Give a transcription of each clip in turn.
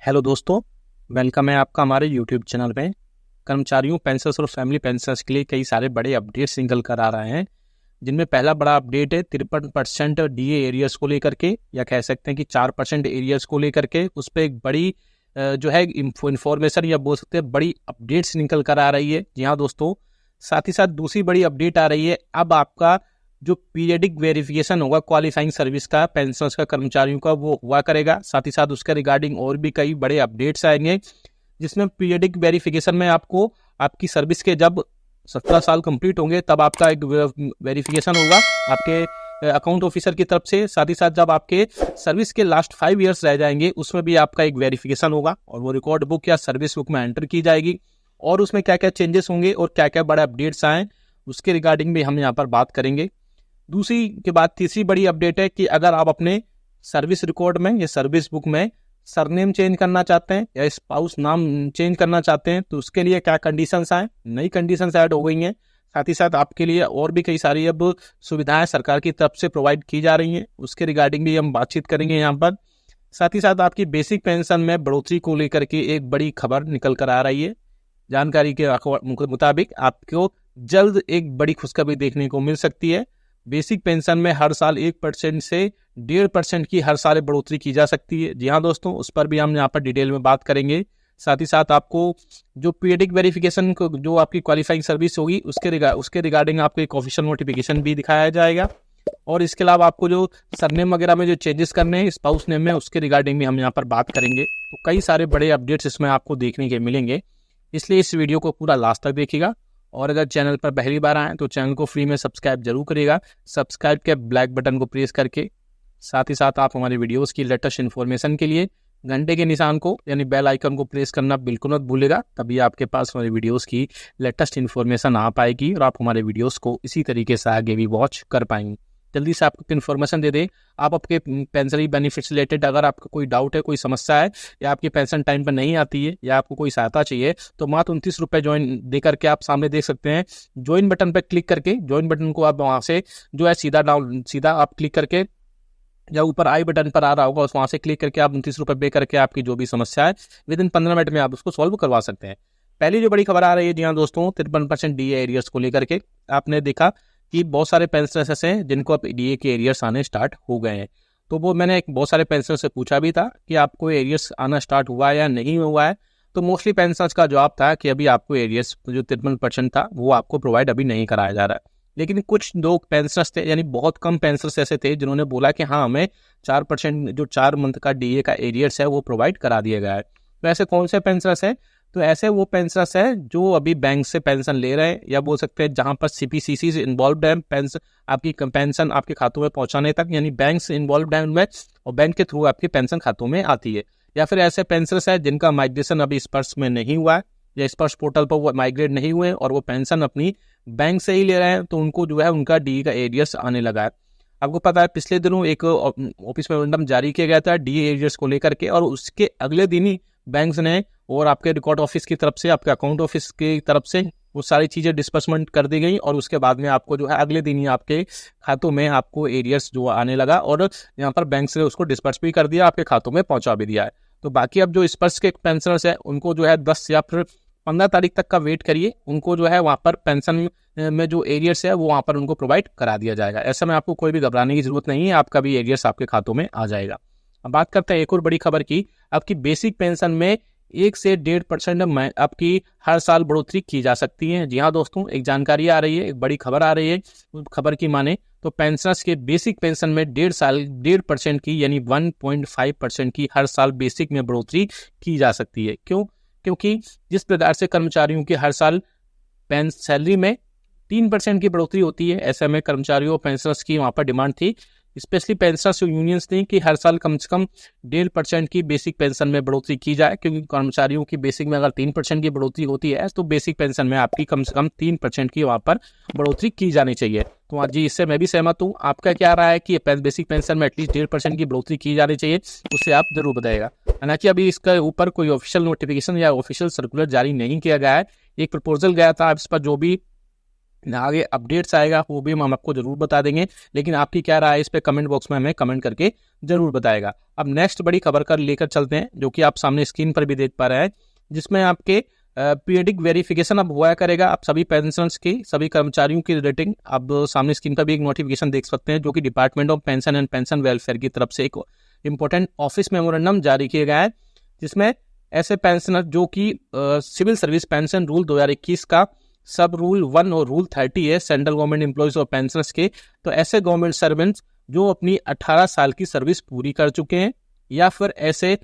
Hello दोस्तों, welcome है आपका हमारे यूट्यूब चैनल पे। कर्मचारियों, पेंशनर्स और फैमिली पेंशनर्स के लिए कई सारे बड़े अपडेट्स निकल कर आ रहे हैं, जिनमें पहला बड़ा अपडेट है 53% डीए एरियर्स को लेकर के, या कह सकते हैं कि 4% एरियर्स को लेकर के। उस पर एक बड़ी जो है इंफॉर्मेशन या बोल सकते हैं बड़ी अपडेट्स निकल कर आ रही है। जी हाँ दोस्तों, साथ ही साथ दूसरी बड़ी अपडेट आ रही है, अब आपका जो पीरियडिक वेरिफिकेशन होगा क्वालिफाइंग सर्विस का, पेंशनर्स का, कर्मचारियों का, वो हुआ करेगा। साथ ही साथ उसके रिगार्डिंग और भी कई बड़े अपडेट्स आएंगे, जिसमें पीरियडिक वेरिफिकेशन में आपको आपकी सर्विस के जब 17 साल कंप्लीट होंगे तब आपका एक वेरिफिकेशन होगा आपके अकाउंट ऑफिसर की तरफ से। साथ ही साथ जब आपके सर्विस के लास्ट 5 ईयर्स रह जाएंगे उसमें भी आपका एक वेरिफिकेशन होगा, और वो रिकॉर्ड बुक या सर्विस बुक में एंटर की जाएगी। और उसमें क्या क्या चेंजेस होंगे और क्या क्या बड़े अपडेट्स आए उसके रिगार्डिंग भी हम यहाँ पर बात करेंगे। दूसरी के बाद तीसरी बड़ी अपडेट है कि अगर आप अपने सर्विस रिकॉर्ड में या सर्विस बुक में सरनेम चेंज करना चाहते हैं या स्पाउस नाम चेंज करना चाहते हैं तो उसके लिए क्या कंडीशंस आए, नई कंडीशंस ऐड हो गई हैं। साथ ही साथ आपके लिए और भी कई सारी अब सुविधाएं सरकार की तरफ से प्रोवाइड की जा रही हैं, उसके रिगार्डिंग भी हम बातचीत करेंगे यहाँ पर। साथ ही साथ आपकी बेसिक पेंशन में बढ़ोतरी को लेकर के एक बड़ी खबर निकल कर आ रही है। जानकारी के मुताबिक आपको जल्द एक बड़ी खुशखबरी देखने को मिल सकती है। बेसिक पेंशन में हर साल 1% से 1.5% की हर साल बढ़ोतरी की जा सकती है। जी हाँ दोस्तों, उस पर भी हम यहाँ पर डिटेल में बात करेंगे। साथ ही साथ आपको जो पीरियडिक वेरिफिकेशन को जो आपकी क्वालिफाइंग सर्विस होगी उसके रिगार्डिंग आपको एक ऑफिशियल नोटिफिकेशन भी दिखाया जाएगा। और इसके अलावा आपको जो सरनेम वगैरह में जो चेंजेस करने हैं स्पाउस नेम में उसके रिगार्डिंग भी हम यहाँ पर बात करेंगे। तो कई सारे बड़े अपडेट्स इसमें आपको देखने के मिलेंगे, इसलिए इस वीडियो को पूरा लास्ट तक देखिएगा। और अगर चैनल पर पहली बार आए तो चैनल को फ्री में सब्सक्राइब जरूर करिएगा, सब्सक्राइब के ब्लैक बटन को प्रेस करके। साथ ही साथ आप हमारे वीडियोस की लेटेस्ट इन्फॉर्मेशन के लिए घंटे के निशान को यानी बेल आइकन को प्रेस करना बिल्कुल मत भूलिएगा, तभी आपके पास हमारे वीडियोस की लेटेस्ट इन्फॉर्मेशन आ पाएगी और आप हमारे वीडियोस को इसी तरीके से आगे भी वॉच कर पाएंगे। जल्दी से आपको इन्फॉर्मेशन दे दें, आप आपके पेंशनरी बेनिफिट्स रिलेटेड अगर आपको कोई डाउट है, कोई समस्या है, या आपकी पेंशन टाइम पर नहीं आती है, या आपको कोई सहायता चाहिए, तो मात्र 29 रुपये ज्वाइन दे करके आप सामने देख सकते हैं। ज्वाइन बटन पर क्लिक करके, ज्वाइन बटन को आप वहाँ से जो है सीधा आप क्लिक करके, या ऊपर आई बटन पर आ रहा होगा वहाँ से क्लिक करके आप 29 रुपये पे करके आपकी जो भी समस्या है विद इन 15 मिनट में आप उसको सॉल्व करवा सकते हैं। पहली जो बड़ी खबर आ रही है, जी हाँ दोस्तों, 53% डीए एरियर्स को लेकर के। आपने देखा कि बहुत सारे पेंशनर्स ऐसे हैं जिनको अब डीए के एरियर्स आने स्टार्ट हो गए हैं। तो वो मैंने बहुत सारे पेंशनर्स से पूछा भी था कि आपको एरियर्स आना स्टार्ट हुआ है या नहीं हुआ है। तो मोस्टली पेंशनर्स का जवाब था कि अभी आपको एरियर्स जो 53% था वो आपको प्रोवाइड अभी नहीं कराया जा रहा है। लेकिन कुछ लोग पेंशनर्स थे, यानी बहुत कम पेंशनर्स ऐसे थे जिन्होंने बोला कि हाँ, हमें 4% जो 4 मंथ का डीए का एरियर्स है वो प्रोवाइड करा दिया गया है। तो ऐसे कौन से पेंशनर्स हैं? तो ऐसे वो पेंशनर्स हैं जो अभी बैंक से पेंशन ले रहे हैं, या बोल सकते हैं जहां पर सीपीसीसी से इन्वॉल्व है पेंशन आपकी पेंशन आपके खातों में पहुंचाने तक, यानी बैंक से इन्वॉल्व है उनमें और बैंक के थ्रू आपके पेंशन खातों में आती है। या फिर ऐसे पेंशनर्स हैं जिनका माइग्रेशन अभी स्पर्श में नहीं हुआ है या स्पर्श पोर्टल पर वो माइग्रेट नहीं हुए और वो पेंशन अपनी बैंक से ही ले रहे हैं, तो उनको जो है उनका डीए का एरियर्स आने लगा है। आपको पता है पिछले दिनों एक ऑफिस मेमोरेंडम जारी किया गया था डीए एरियर्स को लेकर के, और उसके अगले दिन ही बैंक्स ने और आपके रिकॉर्ड ऑफिस की तरफ से, आपके अकाउंट ऑफिस की तरफ से वो सारी चीज़ें डिस्बर्समेंट कर दी गई, और उसके बाद में आपको जो है अगले दिन ही आपके खातों में आपको एरियर्स जो आने लगा, और यहाँ पर बैंक से उसको डिस्पर्स भी कर दिया, आपके खातों में पहुंचा भी दिया है। तो बाकी अब जो स्पर्श के पेंशनर्स है उनको जो है 10 या फिर 15 तारीख तक का वेट करिए, उनको जो है वहाँ पर पेंशन में जो एरियर्स है वो वहाँ पर उनको प्रोवाइड करा दिया जाएगा। ऐसे में आपको कोई भी घबराने की जरूरत नहीं है, आपका भी एरियर्स आपके खातों में आ जाएगा। अब बात करते हैं एक और बड़ी खबर की। आपकी बेसिक पेंशन में 1 से 1.5% आपकी हर साल बढ़ोतरी की जा सकती है। जी हाँ दोस्तों, एक जानकारी आ रही है, एक बड़ी खबर आ रही है। खबर की माने तो पेंशनर्स के बेसिक पेंशन में 1.5% की यानी 1.5% की हर साल बेसिक में बढ़ोतरी की जा सकती है। क्यों? क्योंकि जिस प्रकार से कर्मचारियों की हर साल सैलरी में 3% की बढ़ोतरी होती है, ऐसे में कर्मचारियों और पेंशनर्स की वहाँ पर डिमांड थी, स्पेशली पेंशनर्स यूनियंस थी, कि हर साल कम से कम 1.5% की बेसिक पेंशन में बढ़ोतरी की जाए। क्योंकि कर्मचारियों की बेसिक में अगर 3% की बढ़ोतरी होती है तो बेसिक पेंशन में आपकी कम से कम 3% की वहाँ पर बढ़ोतरी की जानी चाहिए। तो हाँ जी, इससे मैं भी सहमत हूँ। आपका क्या राय है कि बेसिक पेंशन में एटलीस्ट 1.5% की बढ़ोतरी की जानी चाहिए? उससे आप जरूर बताइएगा। हालांकि अभी इसके ऊपर कोई ऑफिशियल नोटिफिकेशन या ऑफिशियल सर्कुलर जारी नहीं किया गया है। एक प्रपोजल गया था, इस पर जो भी आगे अपडेट्स आएगा वो भी हम आपको जरूर बता देंगे, लेकिन आपकी क्या राय है इस पे कमेंट बॉक्स में हमें कमेंट करके जरूर बताएगा। अब नेक्स्ट बड़ी खबर कर लेकर चलते हैं, जो कि आप सामने स्क्रीन पर भी देख पा रहे हैं, जिसमें आपके पीरियडिक वेरिफिकेशन अब हुआ करेगा। आप सभी पेंशनर्स की, सभी कर्मचारियों की रेटिंग अब सामने स्क्रीन पर भी एक नोटिफिकेशन देख सकते हैं, जो कि department of pension and pension welfare की तरफ से एक इंपॉर्टेंट ऑफिस मेमोरेंडम जारी किया गया है, जिसमें ऐसे पेंशनर जो कि सिविल सर्विस पेंशन रूल 2021 का सब रूल 1 और रूल 30 है सेंट्रल गवर्नमेंट एम्प्लॉयज और पेंशनर्स के, तो ऐसे गवर्नमेंट सर्वेंट्स जो अपनी 18 साल की सर्विस पूरी कर चुके हैं, या फिर ऐसे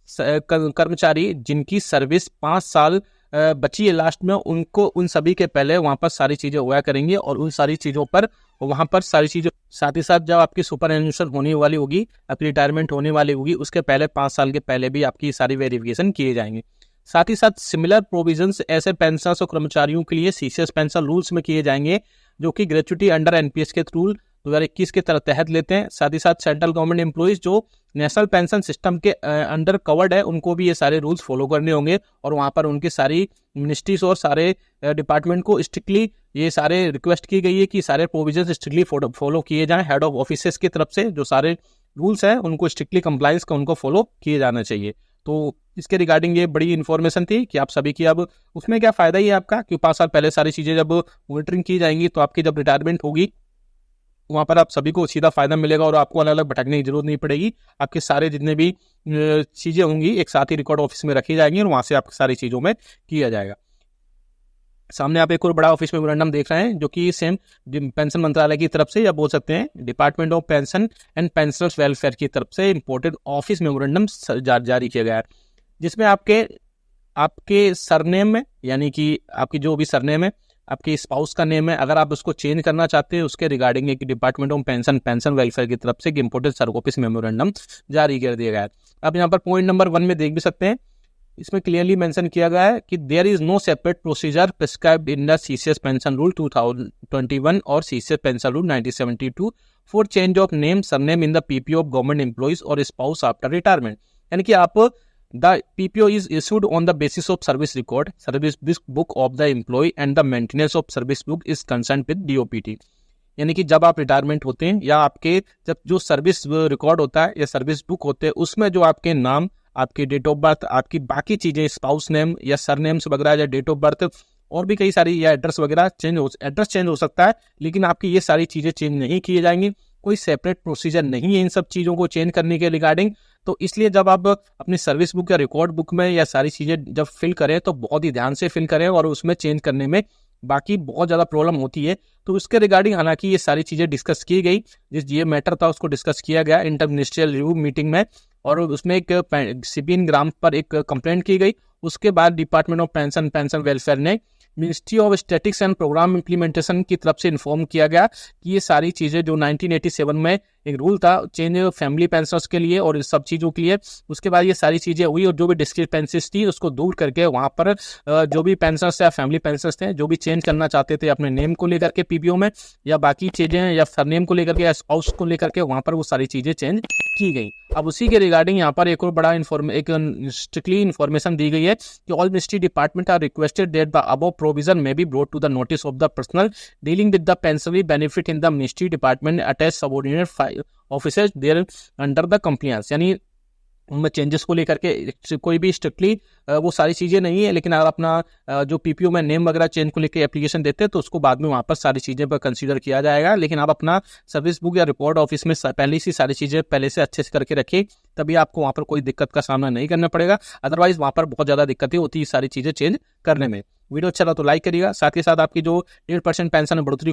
कर्मचारी जिनकी सर्विस 5 साल बची है लास्ट में, उनको उन सभी के पहले वहां पर सारी चीजें हुआ करेंगी, और उन सारी चीजों पर वहां पर सारी चीजें साथ ही साथ जब आपकी सुपर एन्यूएशन होने वाली होगी, आपकी रिटायरमेंट होने वाली होगी, उसके पहले 5 साल के पहले भी आपकी सारी वेरिफिकेशन किए जाएंगे। साथ ही साथ सिमिलर प्रोविजंस ऐसे पेंशनर्स और कर्मचारियों के लिए सीसीएस पेंशन रूल्स में किए जाएंगे, जो कि ग्रेच्युटी अंडर एनपीएस के रूल 2021 के तहत लेते हैं। साथ ही साथ सेंट्रल गवर्नमेंट एम्प्लॉइज जो नेशनल पेंशन सिस्टम के अंडर कवर्ड है, उनको भी ये सारे रूल्स फॉलो करने होंगे, और वहां पर उनकी सारी मिनिस्ट्रीज और सारे डिपार्टमेंट को स्ट्रिक्टली ये सारे रिक्वेस्ट की गई है कि सारे प्रोविजन स्ट्रिक्टली फॉलो किए जाएं। हेड ऑफ ऑफिसेस की तरफ से जो सारे रूल्स हैं उनको स्ट्रिक्टली कंप्लायंस का उनको फॉलो किए जाना चाहिए। तो इसके रिगार्डिंग ये बड़ी इन्फॉर्मेशन थी कि आप सभी की, अब उसमें क्या फायदा ही है आपका कि 5 साल पहले सारी चीजें जब मॉनिटरिंग की जाएंगी, तो आपकी जब रिटायरमेंट होगी वहां पर आप सभी को सीधा फायदा मिलेगा, और आपको अलग अलग भटकने की जरूरत नहीं पड़ेगी। आपके सारे जितने भी चीजें होंगी एक साथ ही रिकॉर्ड ऑफिस में रखी जाएंगी, और वहां से आपकी सारी चीजों में किया जाएगा। सामने आप एक और बड़ा ऑफिस मेमोरेंडम देख रहे हैं, जो कि सेम पेंशन मंत्रालय की तरफ से, या बोल सकते हैं department of pension and pensioners welfare की तरफ से इंपोर्टेड ऑफिस मेमोरेंडम जारी किया गया है, जिसमें आपके सरनेम में, यानी कि आपकी जो भी सरनेम है, आपके स्पाउस का नेम है, अगर आप उसको चेंज करना चाहते हैं, उसके रिगार्डिंग एक डिपार्टमेंट ऑफ पेंशन वेलफेयर की तरफ से एक इंपोर्टेड ऑफिस मेमोरेंडम जारी कर दिया गया है। अब यहाँ पर पॉइंट नंबर 1 में देख भी सकते हैं, इसमें क्लियरली मेंशन किया गया है कि there is no separate procedure prescribed in the CCS pension rule 2021 और CCS pension rule 1972 for change of name surname in the PPO of government employees और स्पाउस आफ्टर रिटायरमेंट। यानी कि आप the PPO is issued on the basis of service record, service book of the employee and the maintenance of service book is concern with DoPT. यानी कि जब आप retirement होते हैं, या आपके जब जो सर्विस रिकॉर्ड होता है या सर्विस बुक होते हैं, उसमें जो आपके नाम, आपकी डेट ऑफ बर्थ, आपकी बाकी चीजें, स्पाउस नेम या सरनेम्स वगैरह, या डेट ऑफ बर्थ, और भी कई सारी, या एड्रेस वगैरह एड्रेस चेंज हो सकता है, लेकिन आपकी ये सारी चीजें चेंज नहीं की जाएंगी। कोई सेपरेट प्रोसीजर नहीं है इन सब चीजों को चेंज करने के रिगार्डिंग। तो इसलिए जब आप अपनी सर्विस बुक या रिकॉर्ड बुक में या सारी चीजें जब फिल करें, तो बहुत ही ध्यान से फिल करें, और उसमें चेंज करने में बाकी बहुत ज्यादा प्रॉब्लम होती है। तो उसके रिगार्डिंग हालांकि ये सारी चीजें डिस्कस की गई, जिस ये मैटर था उसको डिस्कस किया गया इंटर मिनिस्ट्रियल रिव्यू मीटिंग में, और उसमें एक सीपीएन ग्राम पर एक कंप्लेंट की गई। उसके बाद डिपार्टमेंट ऑफ पेंशन वेलफेयर ने ministry of statistics and programme implementation की तरफ से इन्फॉर्म किया गया कि ये सारी चीजें जो 1987 में एक रूल था चेंज फैमिली पेंशनर्स के लिए और इस सब चीजों के लिए, उसके बाद ये सारी चीजें हुई, और जो भी डिस्क्रिपेंसीज थी उसको दूर करके वहां पर जो भी पेंशनर्स या फैमिली पेंशनर्स थे, जो भी चेंज करना चाहते थे अपने नेम को लेकर के पीपीओ में, या बाकी चीजें, या सरनेम को लेकर के, या स्पाउस को लेकर के, वहां पर वो सारी चीजें चेंज की गई। अब उसी के रिगार्डिंग यहाँ पर एक और बड़ा एक स्ट्रिक्टली इन्फॉर्मेशन दी गई है कि all ministry department are requested that the above provision may be brought to the notice of the personal dealing with the pensionary benefit in the ministry department attach subordinate officers there under the compliance. यानी उनमें changes को लेकर के कोई भी strictly वो सारी चीज़ें नहीं है, लेकिन अगर अपना जो पीपीओ में नेम वगैरह चेंज को लेकर एप्लीकेशन देते हैं तो उसको बाद में वहाँ पर सारी चीज़ें पर कंसीडर किया जाएगा। लेकिन आप अपना सर्विस बुक या रिकॉर्ड ऑफिस में पहले से सारी चीज़ें पहले से अच्छे से करके रखिए, तभी आपको वहाँ पर कोई दिक्कत का सामना नहीं करना पड़ेगा। अदरवाइज वहाँ पर बहुत ज़्यादा दिक्कतें होती है सारी चीज़ें चेंज करने में। वीडियो अच्छा रहा तो लाइक करिएगा, साथ ही साथ आपकी जो 1.5% पेंशन बढ़ोतरी को